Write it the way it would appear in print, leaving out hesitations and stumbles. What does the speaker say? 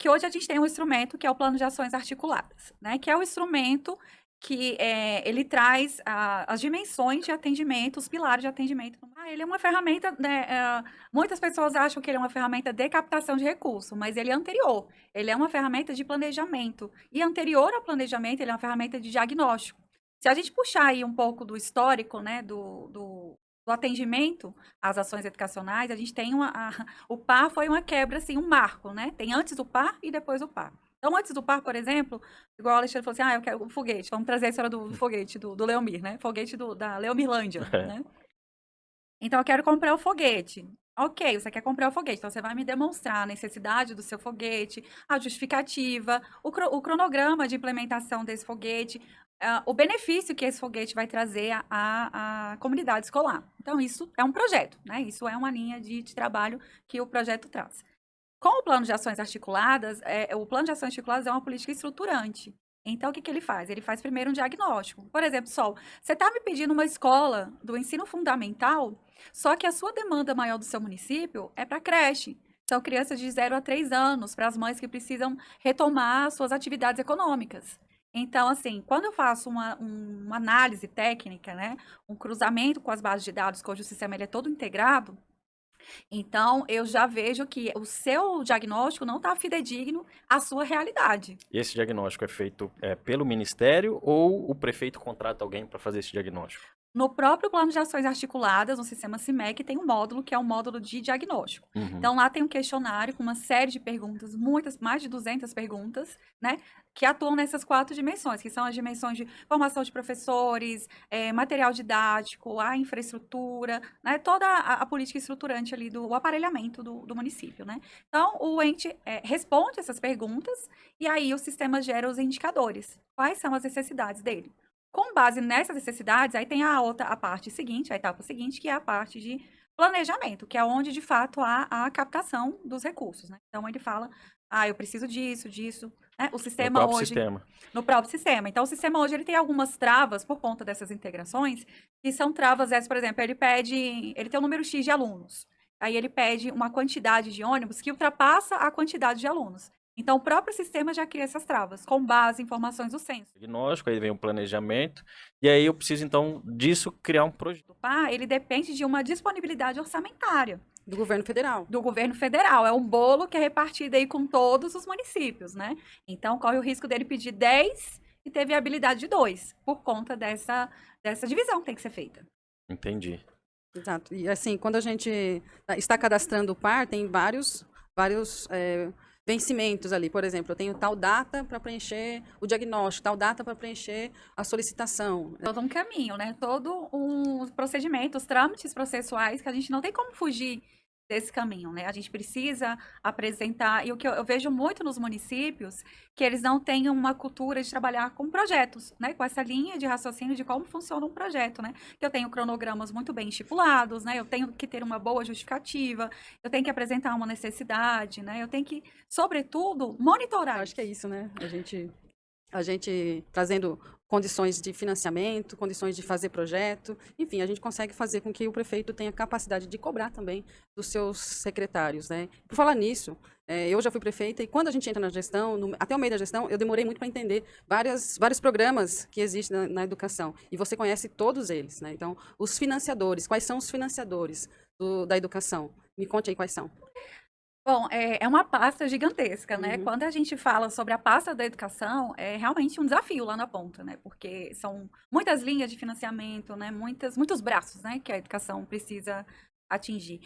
que hoje a gente tem um instrumento que é o Plano de Ações Articuladas, né, que é o instrumento que ele traz as dimensões de atendimento, os pilares de atendimento. Ele é uma ferramenta, né, muitas pessoas acham que ele é uma ferramenta de captação de recurso, mas ele é anterior. Ele é uma ferramenta de planejamento. E anterior ao planejamento, ele é uma ferramenta de diagnóstico. Se a gente puxar aí um pouco do histórico, né, do atendimento às ações educacionais, a gente tem o PAR foi uma quebra, assim, um marco, né? Tem antes do PAR e depois do PAR. Então, antes do par, por exemplo, igual o Alexandre falou assim, eu quero um foguete. Vamos trazer a história do foguete, do Leomir, né? Foguete da Leomirlândia, né? Então, eu quero comprar o foguete. Ok, você quer comprar o foguete, então você vai me demonstrar a necessidade do seu foguete, a justificativa, o cronograma de implementação desse foguete, o benefício que esse foguete vai trazer à comunidade escolar. Então, isso é um projeto, né? Isso é uma linha de trabalho que o projeto traz. Com o plano de ações articuladas, o plano de ações articuladas é uma política estruturante. Então, o que ele faz? Ele faz primeiro um diagnóstico. Por exemplo, Sol, você está me pedindo uma escola do ensino fundamental, só que a sua demanda maior do seu município é para creche. São crianças de 0 a 3 anos, para as mães que precisam retomar suas atividades econômicas. Então, assim, quando eu faço uma análise técnica, né, um cruzamento com as bases de dados, que hoje o sistema ele é todo integrado, então, eu já vejo que o seu diagnóstico não está fidedigno à sua realidade. E esse diagnóstico é feito pelo Ministério ou o prefeito contrata alguém para fazer esse diagnóstico? No próprio plano de ações articuladas, no sistema CIMEC, tem um módulo que é um módulo de diagnóstico. Uhum. Então, lá tem um questionário com uma série de perguntas, mais de 200 perguntas, né, que atuam nessas 4 dimensões, que são as dimensões de formação de professores, material didático, a infraestrutura, né, toda a política estruturante ali do aparelhamento do município, né. Então, o ente responde essas perguntas e aí o sistema gera os indicadores. Quais são as necessidades dele? Com base nessas necessidades, aí tem a parte seguinte, a etapa seguinte, que é a parte de planejamento, que é onde, de fato, há a captação dos recursos, né. Então ele fala: eu preciso disso, disso", né. O No sistema próprio hoje sistema. no próprio sistema. Então o sistema hoje ele tem algumas travas por conta dessas integrações, que são travas essas, por exemplo, ele tem um número X de alunos, aí ele pede uma quantidade de ônibus que ultrapassa a quantidade de alunos. Então o próprio sistema já cria essas travas, com base em informações do censo. Diagnóstico, aí vem o planejamento, e aí eu preciso, então, disso criar um projeto. Ele depende de uma disponibilidade orçamentária Do governo federal. do governo federal. É um bolo que é repartido aí com todos os municípios, né? Então, corre o risco dele pedir 10 e ter viabilidade de 2, por conta dessa divisão que tem que ser feita. Entendi. Exato. E assim, quando a gente está cadastrando o par, tem vários vencimentos ali. Por exemplo, eu tenho tal data para preencher o diagnóstico, tal data para preencher a solicitação. Todo um caminho, né? Todo um procedimento, os trâmites processuais que a gente não tem como fugir desse caminho, né? A gente precisa apresentar, e o que eu vejo muito nos municípios, que eles não têm uma cultura de trabalhar com projetos, né? Com essa linha de raciocínio de como funciona um projeto, né? Que eu tenho cronogramas muito bem estipulados, né? Eu tenho que ter uma boa justificativa, eu tenho que apresentar uma necessidade, né? Eu tenho que, sobretudo, monitorar. Eu acho que é isso, né? A gente trazendo condições de financiamento, condições de fazer projeto, enfim, a gente consegue fazer com que o prefeito tenha capacidade de cobrar também dos seus secretários, né? Por falar nisso, eu já fui prefeita e quando a gente entra na gestão, até o meio da gestão, eu demorei muito para entender vários programas que existem na educação e você conhece todos eles, né? Então, os financiadores, quais são os financiadores da educação? Me conte aí quais são. Bom, é uma pasta gigantesca, né? Uhum. Quando a gente fala sobre a pasta da educação, é realmente um desafio lá na ponta, né? Porque são muitas linhas de financiamento, né? Muitos braços, né? Que a educação precisa atingir.